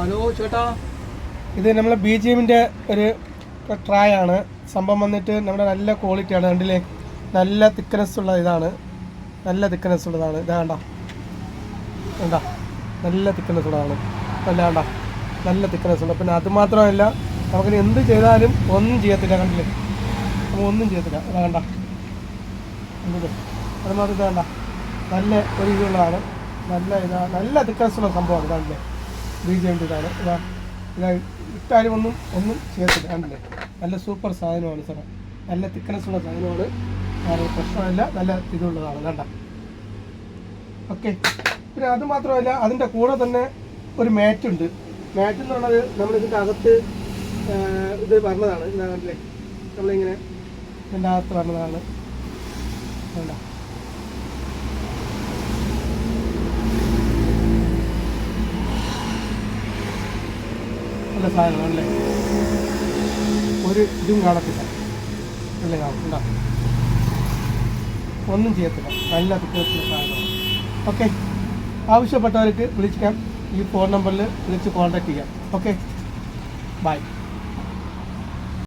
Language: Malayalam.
ഹലോ ചേട്ടാ, ഇത് നമ്മളെ BGMന്റെ ഒരു ട്രായ് ആണ്. സംഭവം വന്നിട്ട് നമ്മുടെ നല്ല ക്വാളിറ്റിയാണ്. കണ്ടില്ലേ, നല്ല തിക്നെസ് ഉള്ള ഇതാണ്. നല്ല തിക്നെസ് ഉള്ളതാണ്. ഇതാ കണ്ട, നല്ല തിക്നെസ് ഉള്ളതാണ്. കണ്ട, നല്ല തിക്നെസ് ഉള്ള. പിന്നെ അതുമാത്രമല്ല, നമുക്കിനി എന്ത് ചെയ്താലും ഒന്നും ചെയ്യത്തില്ല. കണ്ടില്ലേ, നമുക്ക് ഒന്നും ചെയ്യത്തില്ല. ഇതാ കണ്ട, അതുമാത്രം ഇതാ കണ്ട, നല്ല ഒരു ഇതുള്ളതാണ്. നല്ല തിക്നെസ് ഉള്ള സംഭവമാണ്. കണ്ടില്ലേ, BGMന്റെ ഇതാണ്. ഇതാ ഇട്ടാലും ഒന്നും ചെയ്യത്തില്ല. കണ്ടില്ലേ, നല്ല സൂപ്പർ സാധനമാണ് സാറേ. നല്ല തിക്നെസ് ഉള്ള സാധനമാണ്. പ്രശ്നമില്ല, നല്ല ഇതുള്ളതാണ്. കണ്ട, ഓക്കെ. പിന്നെ അത് മാത്രമല്ല, അതിൻ്റെ കൂടെ തന്നെ ഒരു മാറ്റുണ്ട്. മാറ്റ് എന്ന് പറഞ്ഞത് നമ്മളിതിൻ്റെ അകത്ത് ഇത് പറഞ്ഞതാണ്. ഇതാ കണ്ടില്ലേ, നമ്മളിങ്ങനെ ഇതിൻ്റെ അകത്ത് പറഞ്ഞതാണ്. കണ്ട, നല്ല സാധനമാണല്ലേ, ഒരു ഇതും കാണത്തില്ല. അല്ലേ, ഉണ്ടാവും, ഒന്നും ചെയ്യത്തില്ല. നല്ല തിക്നെസ്സുള്ള സാധനമാണ്. ഓക്കെ, ആവശ്യപ്പെട്ടവർക്ക് വിളിക്കാം. ഈ ഫോൺ നമ്പറിൽ വിളിച്ച് കോൺടാക്ട് ചെയ്യാം. Okay, by.